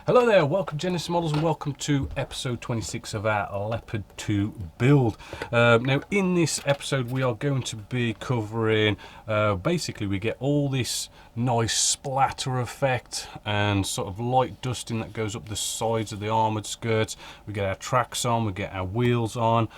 Hello there, welcome Genesis Models and welcome to episode 26 of our Leopard 2 build. Now in this episode we are going to be covering, basically we get all this nice splatter effect and sort of light dusting that goes up the sides of the armoured skirts. We get our tracks on, we get our wheels on,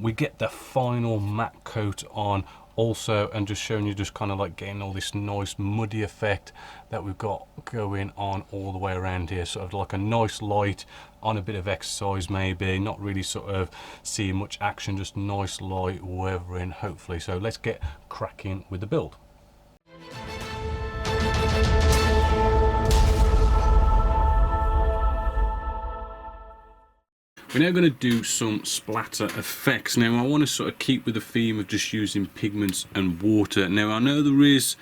we get the final matte coat on also, and just showing you just kind of like getting all this nice muddy effect that we've got going on all the way around here, sort of like a nice light on a bit of exercise, maybe not really sort of seeing much action, just nice light weathering hopefully. So let's get cracking with the build. We're now going to do some splatter effects. Now I want to sort of keep with the theme of just using pigments and water. Now I know there is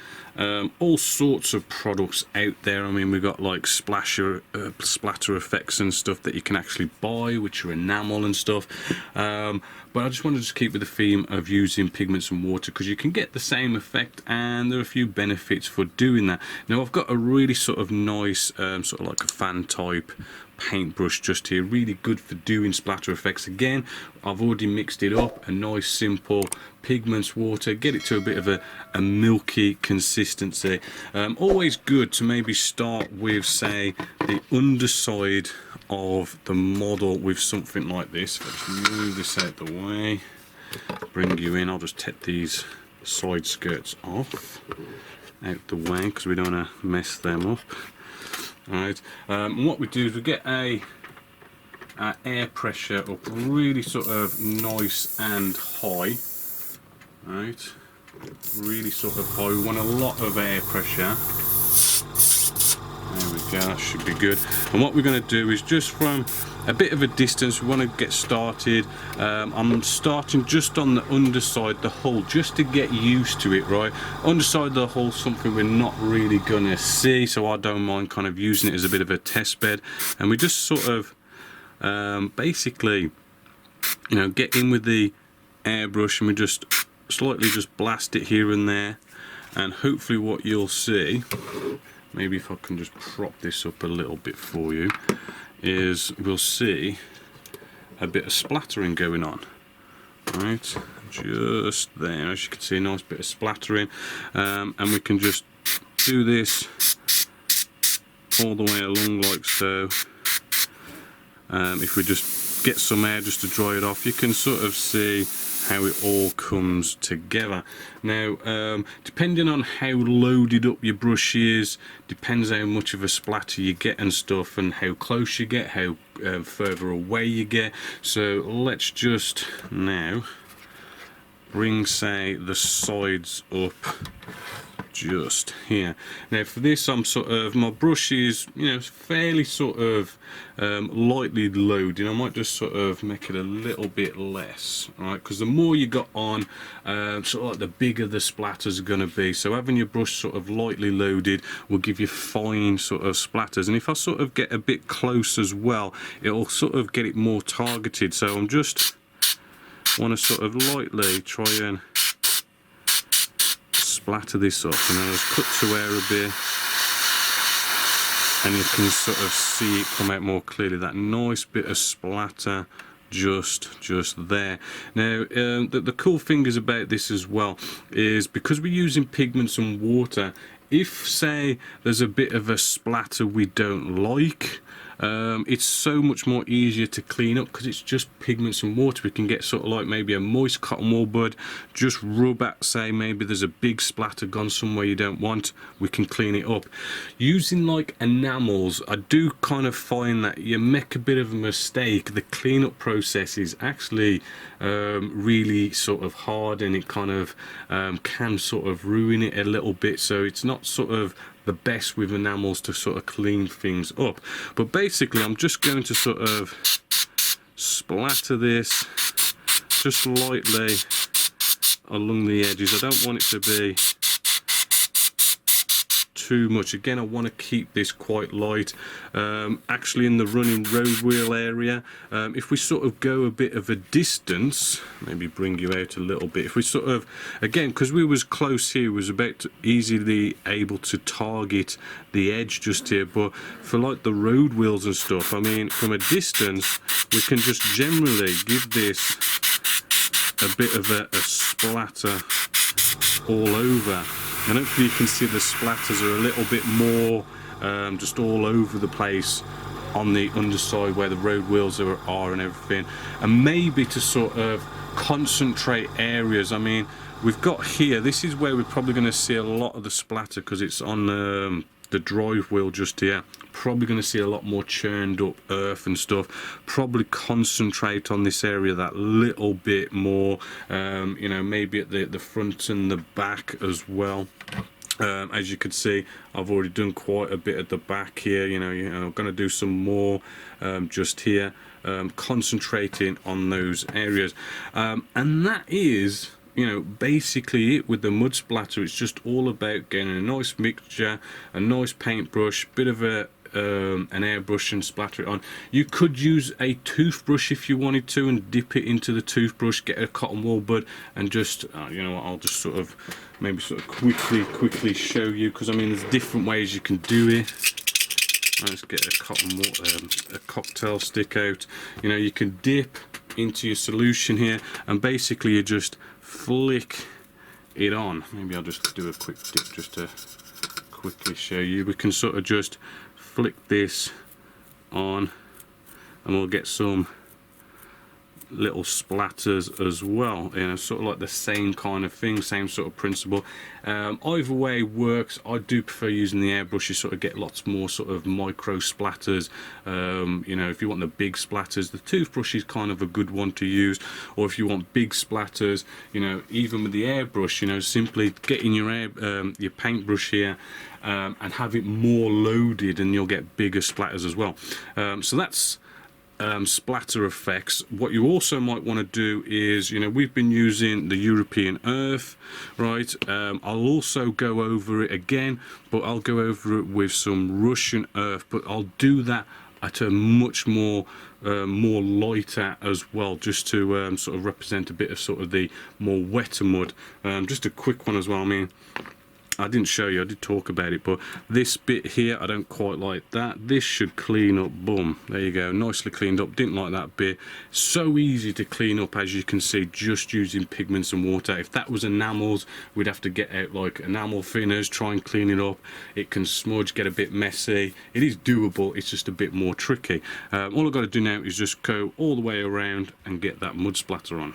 all sorts of products out there. I mean, we've got like splatter effects and stuff that you can actually buy, which are enamel and stuff. But I just wanted to keep with the theme of using pigments and water because you can get the same effect and there are a few benefits for doing that. Now I've got a really sort of nice sort of like a fan type paintbrush just here, really good for doing splatter effects. Again, I've already mixed it up, a nice simple pigments, water, get it to a bit of a milky consistency. Always good to maybe start with, say, the underside of the model with something like this. Let's move this out the way, bring you in. I'll just take these side skirts off out the way because we don't want to mess them up. Right, and what we do is we get our air pressure up really sort of nice and high. Right, really sort of high. We want a lot of air pressure. There we go, that should be good. And what we're going to do is just from a bit of a distance, we want to get started. I'm starting just on the underside, the hull, just to get used to it, right? Underside of the hull, something we're not really going to see, so I don't mind kind of using it as a bit of a test bed. And we just sort of basically, you know, get in with the airbrush and we just slightly just blast it here and there. And hopefully what you'll see, maybe if I can just prop this up a little bit for you, is we'll see a bit of splattering going on. Right, just there, as you can see, a nice bit of splattering, and we can just do this all the way along like so. If we just get some air just to dry it off, you can sort of see how it all comes together. Now, depending on how loaded up your brush is, depends how much of a splatter you get and stuff, and how close you get, how further away you get. So let's just now bring, say, the sides up just here. Now for this, I'm sort of, my brush is, you know, fairly sort of lightly loaded. I might just sort of make it a little bit less, right? Because the more you got on, sort of like the bigger the splatters are going to be. So having your brush sort of lightly loaded will give you fine sort of splatters. And if I sort of get a bit close as well, it'll sort of get it more targeted. So I'm just want to sort of lightly try and splatter this up, and then just cut to air a bit, and you can sort of see it come out more clearly, that nice bit of splatter just there. Now the cool thing is about this as well is because we're using pigments and water, if say there's a bit of a splatter we don't like, it's so much more easier to clean up because it's just pigments and water. We can get sort of like maybe a moist cotton wool bud, just rub at, say maybe there's a big splatter gone somewhere you don't want, we can clean it up. Using like enamels, I do kind of find that you make a bit of a mistake, the cleanup process is actually really sort of hard, and it kind of can sort of ruin it a little bit. So it's not sort of the best with enamels to sort of clean things up. But basically I'm just going to sort of splatter this just lightly along the edges. I don't want it to be too much. Again, I want to keep this quite light. Actually, in the running road wheel area, if we sort of go a bit of a distance, maybe bring you out a little bit, if we sort of, again, because we was close here, was about easily able to target the edge just here, but for like the road wheels and stuff, I mean, from a distance, we can just generally give this a bit of a splatter all over. And hopefully you can see the splatters are a little bit more just all over the place on the underside where the road wheels are and everything. And maybe to sort of concentrate areas, I mean, we've got here, this is where we're probably going to see a lot of the splatter because it's on the drive wheel just here. Probably going to see a lot more churned up earth and stuff. Probably concentrate on this area that little bit more, you know, maybe at the front and the back as well. As you can see, I've already done quite a bit at the back here. You know, I'm going to do some more just here, concentrating on those areas, and that is, you know, basically it with the mud splatter. It's just all about getting a nice mixture, a nice paintbrush, bit of an airbrush and splatter it on. You could use a toothbrush if you wanted to and dip it into the toothbrush, get a cotton wool bud and just you know what, I'll just sort of maybe sort of quickly show you, because I mean there's different ways you can do it. Let's get a cotton wool, a cocktail stick out. You know, you can dip into your solution here and basically you just flick it on. Maybe I'll just do a quick dip just to quickly show you. We can sort of just flick this on and we'll get some little splatters as well, you know, sort of like the same kind of thing, same sort of principle. Either way works. I do prefer using the airbrush. You sort of get lots more sort of micro splatters. You know, if you want the big splatters, the toothbrush is kind of a good one to use, or if you want big splatters, you know, even with the airbrush, you know, simply getting your paintbrush here and have it more loaded and you'll get bigger splatters as well. So that's splatter effects. What you also might want to do is, you know, we've been using the European earth, right? I'll also go over it again, but I'll go over it with some Russian earth, but I'll do that at a much more lighter as well, just to sort of represent a bit of sort of the more wetter mud. Just a quick one as well. I mean, I didn't show you, I did talk about it, but this bit here I don't quite like that. This should clean up. Boom, there you go, nicely cleaned up. Didn't like that bit. So easy to clean up, as you can see, just using pigments and water. If that was enamels, we'd have to get out like enamel thinners, try and clean it up. It can smudge, get a bit messy. It is doable, it's just a bit more tricky. All I've got to do now is just go all the way around and get that mud splatter on.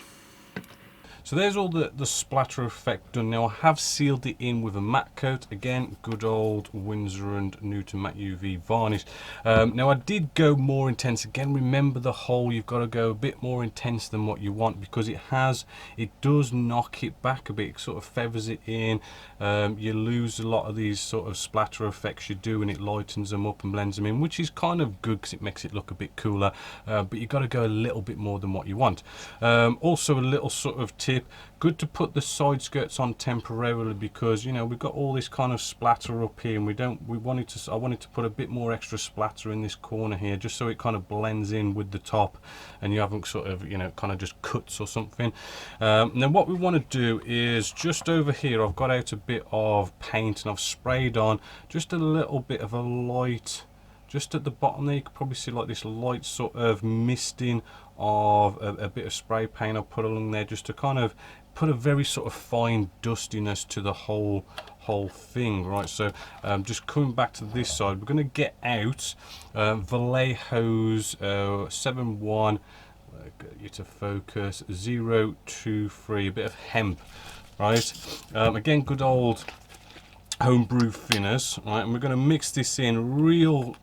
So there's all the splatter effect done. Now I have sealed it in with a matte coat. Again, good old Winsor and Newton matte UV varnish. Now I did go more intense. Again, remember the hole, you've got to go a bit more intense than what you want, because it does knock it back a bit. It sort of feathers it in. You lose a lot of these sort of splatter effects you do, and it lightens them up and blends them in, which is kind of good because it makes it look a bit cooler. But you've got to go a little bit more than what you want. Also a little sort of tip, good to put the side skirts on temporarily, because, you know, we've got all this kind of splatter up here and I wanted to put a bit more extra splatter in this corner here, just so it kind of blends in with the top and you haven't sort of, you know, kind of just cuts or something. Now what we want to do is just over here I've got out a bit of paint and I've sprayed on just a little bit of a light, just at the bottom there. You can probably see like this light sort of misting of a bit of spray paint I've put along there, just to kind of put a very sort of fine dustiness to the whole thing, right? So just coming back to this side, we're going to get out Vallejo's 71, get you to focus, 023, a bit of hemp, right? Again, good old homebrew thinners, right? And we're going to mix this in real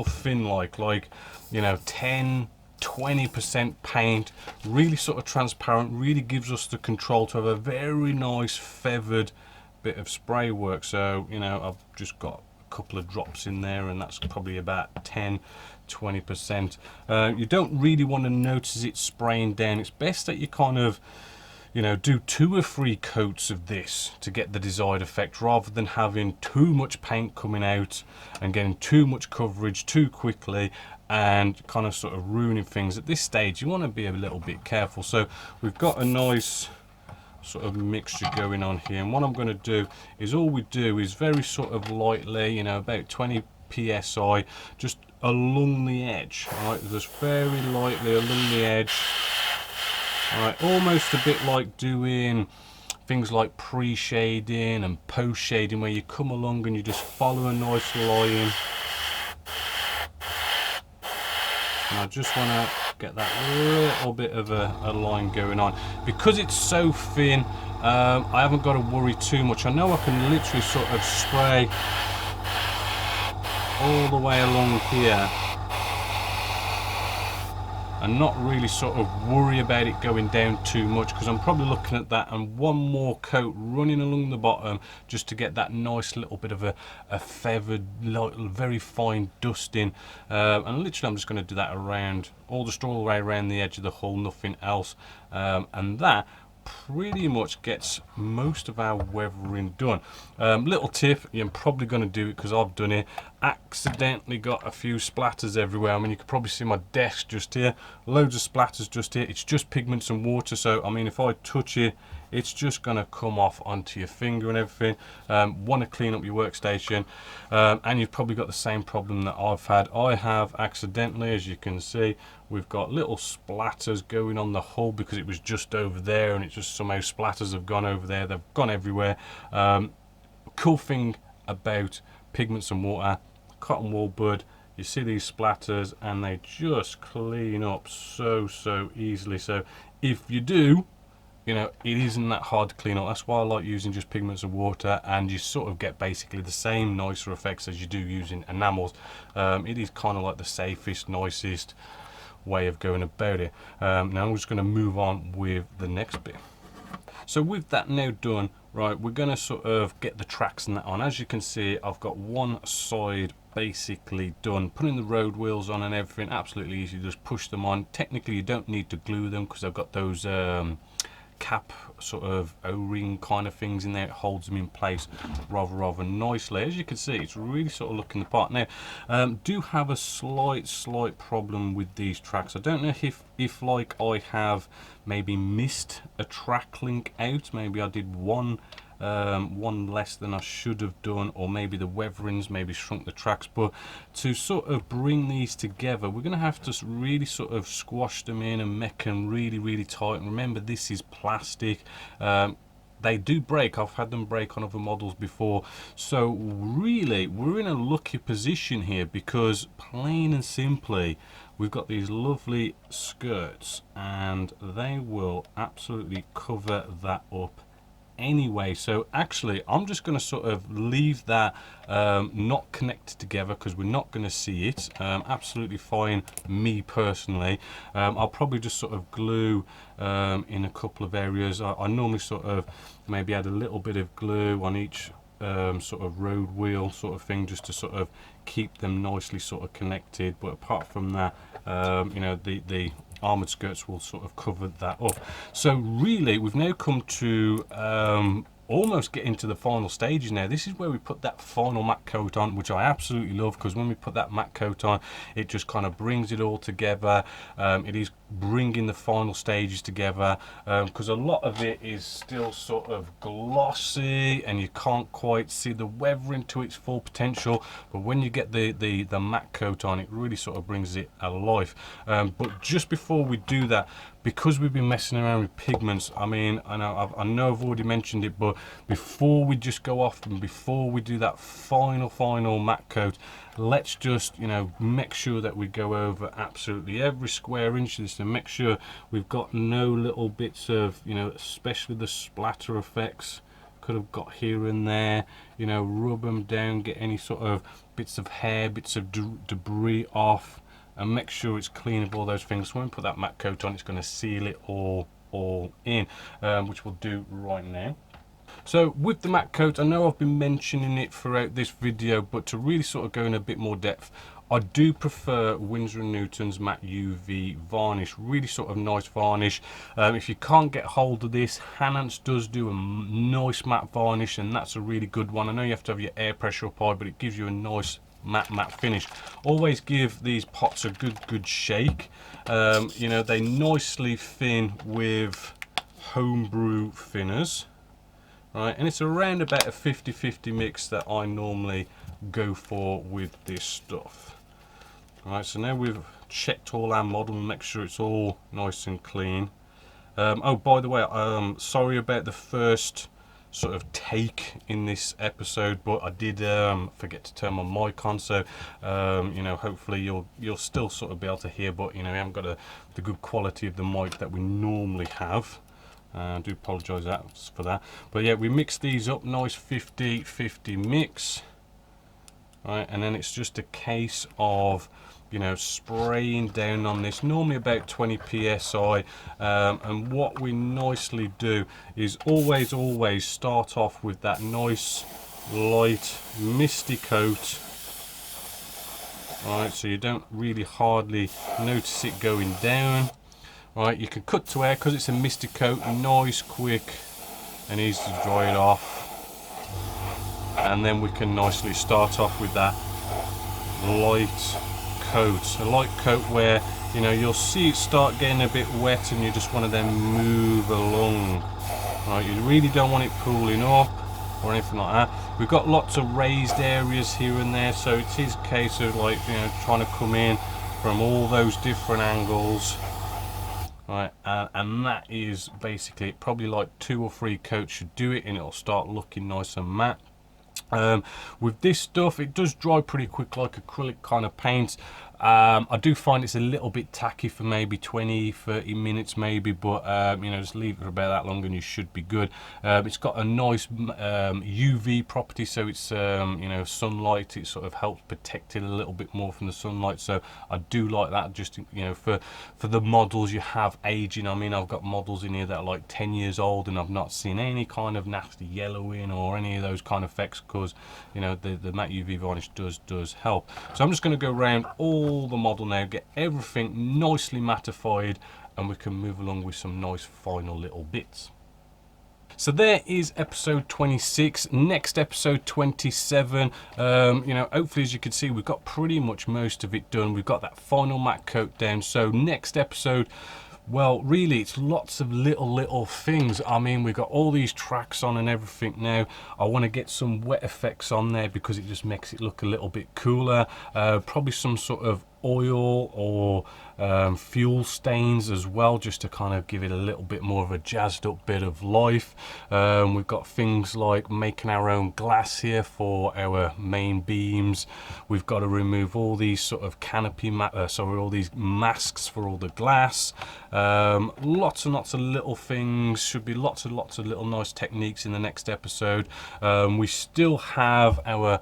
thin, like you know, 10-20% paint, really sort of transparent, really gives us the control to have a very nice feathered bit of spray work. So, you know, I've just got a couple of drops in there, and that's probably about 10-20%. You don't really want to notice it spraying down. It's best that you kind of, you know, do 2 or 3 coats of this to get the desired effect, rather than having too much paint coming out and getting too much coverage too quickly and kind of sort of ruining things. At this stage you want to be a little bit careful. So we've got a nice sort of mixture going on here, and what I'm going to do is, all we do is very sort of lightly, you know, about 20 psi, just along the edge, right, just very lightly along the edge, right, almost a bit like doing things like pre-shading and post-shading, where you come along and you just follow a nice line. And I just want to get that little bit of a line going on. Because it's so thin, I haven't got to worry too much. I know I can literally sort of spray all the way along here and not really sort of worry about it going down too much, because I'm probably looking at that and one more coat running along the bottom just to get that nice little bit of a feathered, very fine dusting, and literally I'm just going to do that around, all the way around the edge of the hull, nothing else, and that pretty much gets most of our weathering done. Little tip, you're probably going to do it because I've done it, accidentally got a few splatters everywhere. I mean, you can probably see my desk just here, loads of splatters just here. It's just pigments and water, so I mean, if I touch it, it's just going to come off onto your finger and everything. Want to clean up your workstation, and you've probably got the same problem that I've had. I have accidentally, as you can see, we've got little splatters going on the hull because it was just over there, and it just somehow splatters have gone over there, they've gone everywhere. Cool thing about pigments and water, cotton wool bud, you see these splatters and they just clean up so easily. So if you do, you know, it isn't that hard to clean up. That's why I like using just pigments and water, and you sort of get basically the same nicer effects as you do using enamels. It is kind of like the safest, nicest way of going about it. Now I'm just going to move on with the next bit. So with that now done, right, we're going to sort of get the tracks and that on. As you can see, I've got one side basically done, putting the road wheels on and everything, absolutely easy, just push them on. Technically you don't need to glue them because I've got those cap sort of O-ring kind of things in there. It holds them in place rather nicely. As you can see, it's really sort of looking the part. Now do have a slight problem with these tracks. I don't know if like I have maybe missed a track link out, maybe I did one less than I should have done, or maybe the weatherings maybe shrunk the tracks. But to sort of bring these together, we're going to have to really sort of squash them in and make them really tight. And remember, this is plastic. They do break. I've had them break on other models before. So really, we're in a lucky position here, because plain and simply, we've got these lovely skirts and they will absolutely cover that up anyway. So actually I'm just going to sort of leave that not connected together because we're not going to see it. Absolutely fine, me personally. I'll probably just sort of glue in a couple of areas. I normally sort of maybe add a little bit of glue on each sort of road wheel sort of thing, just to sort of keep them nicely sort of connected. But apart from that, you know, the armoured skirts will sort of cover that up. So really we've now come to almost get into the final stages now. This is where we put that final matte coat on, which I absolutely love, because when we put that matte coat on, it just kind of brings it all together. It is bringing the final stages together, because a lot of it is still sort of glossy and you can't quite see the weathering to its full potential. But when you get the matte coat on, it really sort of brings it alive. But just before we do that, because we've been messing around with pigments, I mean, I know I've already mentioned it, but before we just go off and before we do that final matte coat, let's just, you know, make sure that we go over absolutely every square inch of this to make sure we've got no little bits of, you know, especially the splatter effects could have got here and there. You know, rub them down, get any sort of bits of hair, bits of debris off, and make sure it's clean of all those things. So when we put that matte coat on, it's going to seal it all in, which we'll do right now. So with the matte coat, I know I've been mentioning it throughout this video, but to really sort of go in a bit more depth, I do prefer Winsor & Newton's matte UV varnish, really sort of nice varnish. If you can't get hold of this, Hanance does do a nice matte varnish, and that's a really good one. I know you have to have your air pressure up high, but it gives you a nice matte finish. Always give these pots a good shake. You know, they nicely thin with homebrew thinners, right? And it's around about a 50-50 mix that I normally go for with this stuff. Right, so now we've checked all our model and make sure it's all nice and clean. Oh, by the way, sorry about the first sort of take in this episode, but I did forget to turn my mic on, so you know, hopefully you'll still sort of be able to hear, but you know, we haven't got the good quality of the mic that we normally have. I do apologise for that, but yeah, we mix these up, nice 50-50 mix, right? And then it's just a case of, you know, spraying down on this, normally about 20 psi, and what we nicely do is always start off with that nice light misty coat, right? So you don't really hardly notice it going down. Right, you can cut to air because it's a misty coat, nice, quick and easy to dry it off. And then we can nicely start off with that light coat. A light coat where, you know, you'll see it start getting a bit wet and you just want to then move along. Right, you really don't want it pooling up or anything like that. We've got lots of raised areas here and there, so it is a case of, like, you know, trying to come in from all those different angles. Right, and that is basically it. Probably like 2 or 3 coats should do it, and it'll start looking nice and matte. With this stuff, it does dry pretty quick, like acrylic kind of paint. I do find it's a little bit tacky for maybe 20-30 minutes maybe, but you know, just leave it for about that long and you should be good. It's got a nice UV property, so it's you know, sunlight, it sort of helps protect it a little bit more from the sunlight, so I do like that. Just, you know, for the models you have aging, I mean, I've got models in here that are like 10 years old and I've not seen any kind of nasty yellowing or any of those kind of effects, because, you know, the matte UV varnish does help. So I'm just going to go around all the model now, get everything nicely mattified, and we can move along with some nice final little bits. So there is episode 26. Next, episode 27. You know, hopefully, as you can see, we've got pretty much most of it done. We've got that final matte coat down. So next episode, well, really, it's lots of little things. I mean, we've got all these tracks on and everything now. I want to get some wet effects on there because it just makes it look a little bit cooler. Probably some sort of oil or fuel stains as well, just to kind of give it a little bit more of a jazzed up bit of life. We've got things like making our own glass here for our main beams. We've got to remove all these sort of canopy all these masks for all the glass. Lots and lots of little things. Should be lots of little nice techniques in the next episode. We still have our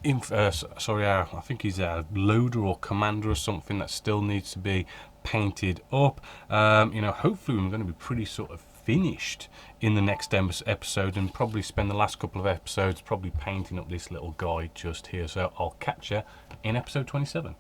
I think he's a loader or commander or something that still needs to be painted up. You know, hopefully we're going to be pretty sort of finished in the next episode, and probably spend the last couple of episodes probably painting up this little guy just here. So I'll catch you in episode 27.